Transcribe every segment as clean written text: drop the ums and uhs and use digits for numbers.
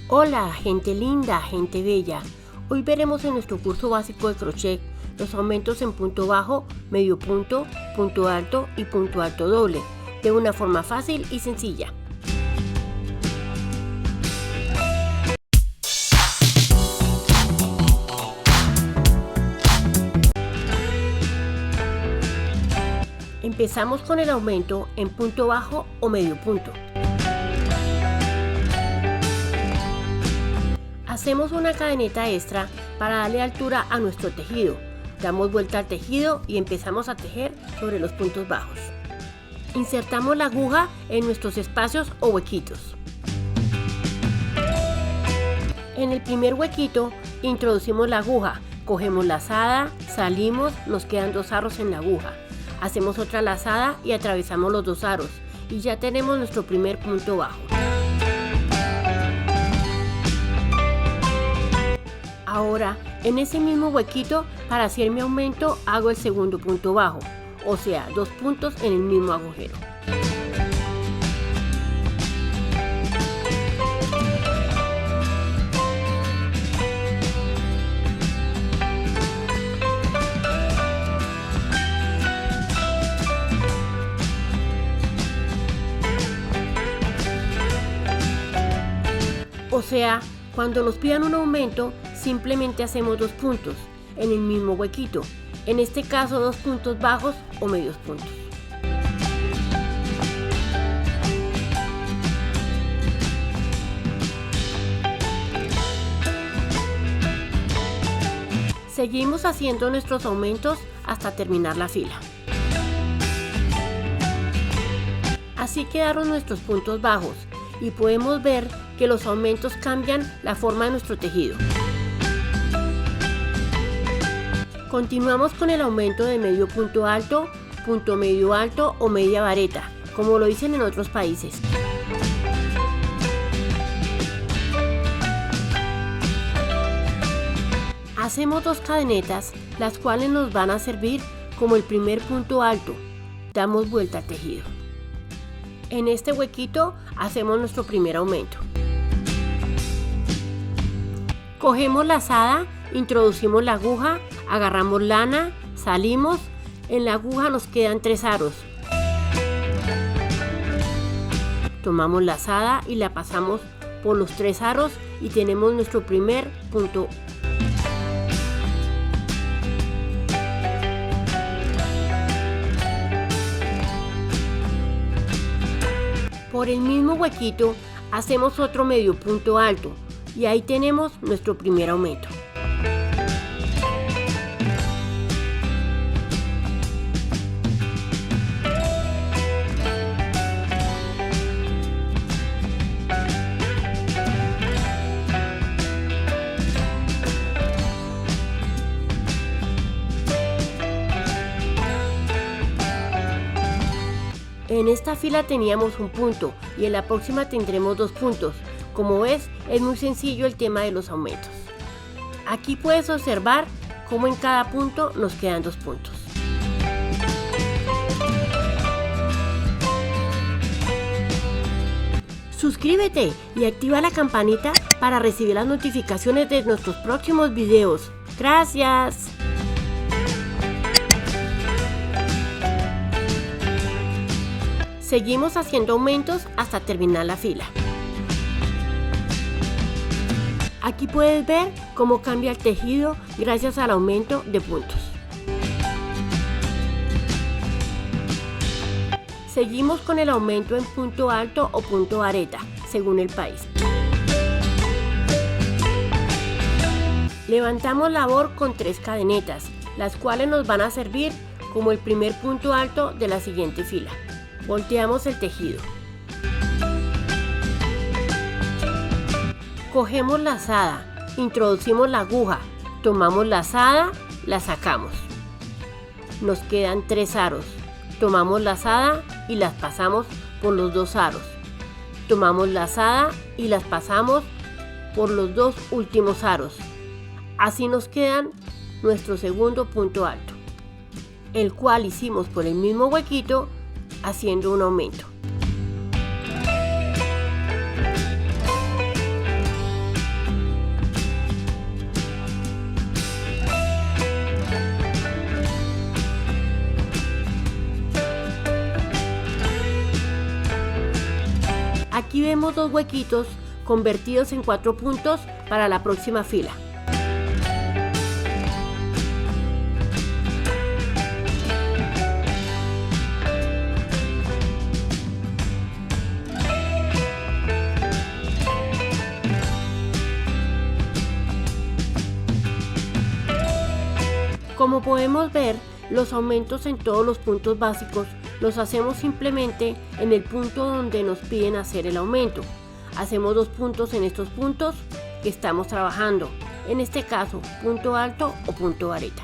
Hola, gente linda, gente bella. Hoy veremos en nuestro curso básico de crochet los aumentos en punto bajo, medio punto alto y punto alto doble, de una forma fácil y sencilla. Empezamos con el aumento en punto bajo o medio punto. Hacemos una cadeneta extra para darle altura a nuestro tejido. Damos vuelta al tejido y empezamos a tejer sobre los puntos bajos. Insertamos la aguja en nuestros espacios o huequitos. En el primer huequito introducimos la aguja, cogemos lazada, salimos, nos quedan 2 aros en la aguja. Hacemos otra lazada y atravesamos los 2 aros y ya tenemos nuestro primer punto bajo. Ahora, en ese mismo huequito, para hacer mi aumento, hago el segundo punto bajo, o sea, 2 puntos en el mismo agujero. O sea, cuando nos pidan un aumento, simplemente hacemos 2 puntos en el mismo huequito, en este caso 2 puntos bajos o medios puntos. Seguimos haciendo nuestros aumentos hasta terminar la fila. Así quedaron nuestros puntos bajos y podemos ver que los aumentos cambian la forma de nuestro tejido. Continuamos con el aumento de medio punto alto, punto medio alto o media vareta, como lo dicen en otros países. Hacemos 2 cadenetas, las cuales nos van a servir como el primer punto alto. Damos vuelta al tejido. En este huequito hacemos nuestro primer aumento. Cogemos lazada, introducimos la aguja, agarramos lana, salimos, en la aguja nos quedan 3 aros. Tomamos lazada y la pasamos por los 3 aros y tenemos nuestro primer punto. Por el mismo huequito hacemos otro medio punto alto y ahí tenemos nuestro primer aumento. En esta fila teníamos un punto y en la próxima tendremos 2 puntos. Como ves, es muy sencillo el tema de los aumentos. Aquí puedes observar cómo en cada punto nos quedan 2 puntos. Suscríbete y activa la campanita para recibir las notificaciones de nuestros próximos videos. ¡Gracias! Seguimos haciendo aumentos hasta terminar la fila. Aquí puedes ver cómo cambia el tejido gracias al aumento de puntos. Seguimos con el aumento en punto alto o punto vareta, según el país. Levantamos labor con 3 cadenetas, las cuales nos van a servir como el primer punto alto de la siguiente fila. Volteamos el tejido. Cogemos lazada, introducimos la aguja, tomamos lazada, la sacamos. Nos quedan 3 aros. Tomamos lazada y las pasamos por los 2 aros. Tomamos lazada y las pasamos por los 2 últimos aros. Así nos quedan nuestro segundo punto alto, el cual hicimos por el mismo huequito haciendo un aumento. Dejemos 2 huequitos convertidos en 4 puntos para la próxima fila. Como podemos ver, los aumentos en todos los puntos básicos los hacemos simplemente en el punto donde nos piden hacer el aumento. Hacemos 2 puntos en estos puntos que estamos trabajando, en este caso punto alto o punto vareta.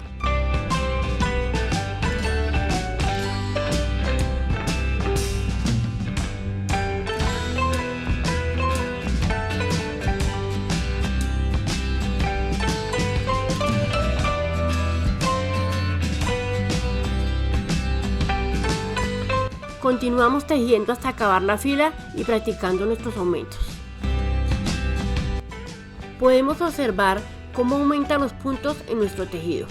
Continuamos tejiendo hasta acabar la fila y practicando nuestros aumentos. Podemos observar cómo aumentan los puntos en nuestro tejido.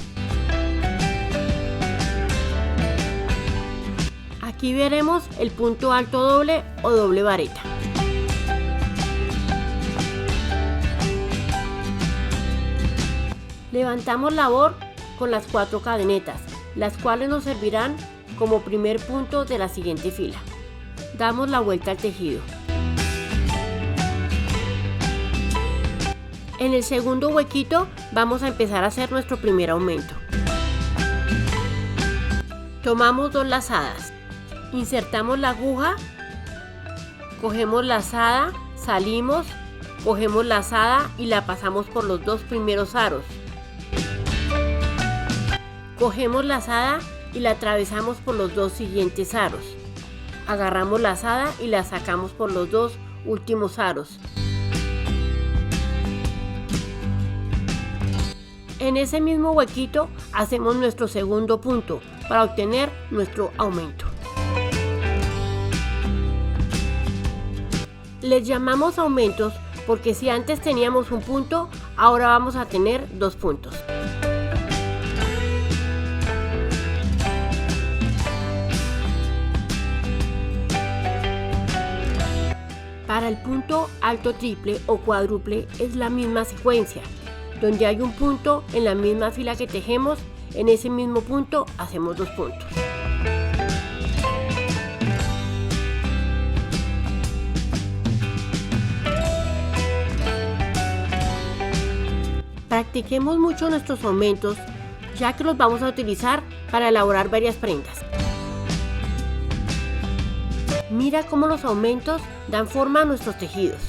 Aquí veremos el punto alto doble o doble vareta. Levantamos labor con las 4 cadenetas, las cuales nos servirán como primer punto de la siguiente fila. Damos la vuelta al tejido. En el segundo huequito vamos a empezar a hacer nuestro primer aumento. Tomamos 2 lazadas, insertamos la aguja, cogemos lazada, salimos, cogemos lazada y la pasamos por los 2 primeros aros. Cogemos lazada y la atravesamos por los 2 siguientes aros. Agarramos lazada y la sacamos por los 2 últimos aros. En ese mismo huequito hacemos nuestro segundo punto para obtener nuestro aumento. Les llamamos aumentos porque si antes teníamos un punto, ahora vamos a tener 2 puntos. Para el punto alto triple o cuádruple es la misma secuencia, donde hay un punto en la misma fila que tejemos, en ese mismo punto hacemos 2 puntos. Practiquemos mucho nuestros aumentos, ya que los vamos a utilizar para elaborar varias prendas. Mira cómo los aumentos dan forma a nuestros tejidos.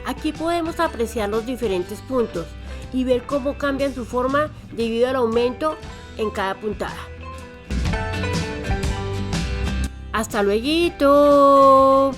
Aquí podemos apreciar los diferentes puntos y ver cómo cambian su forma debido al aumento en cada puntada. ¡Hasta luego!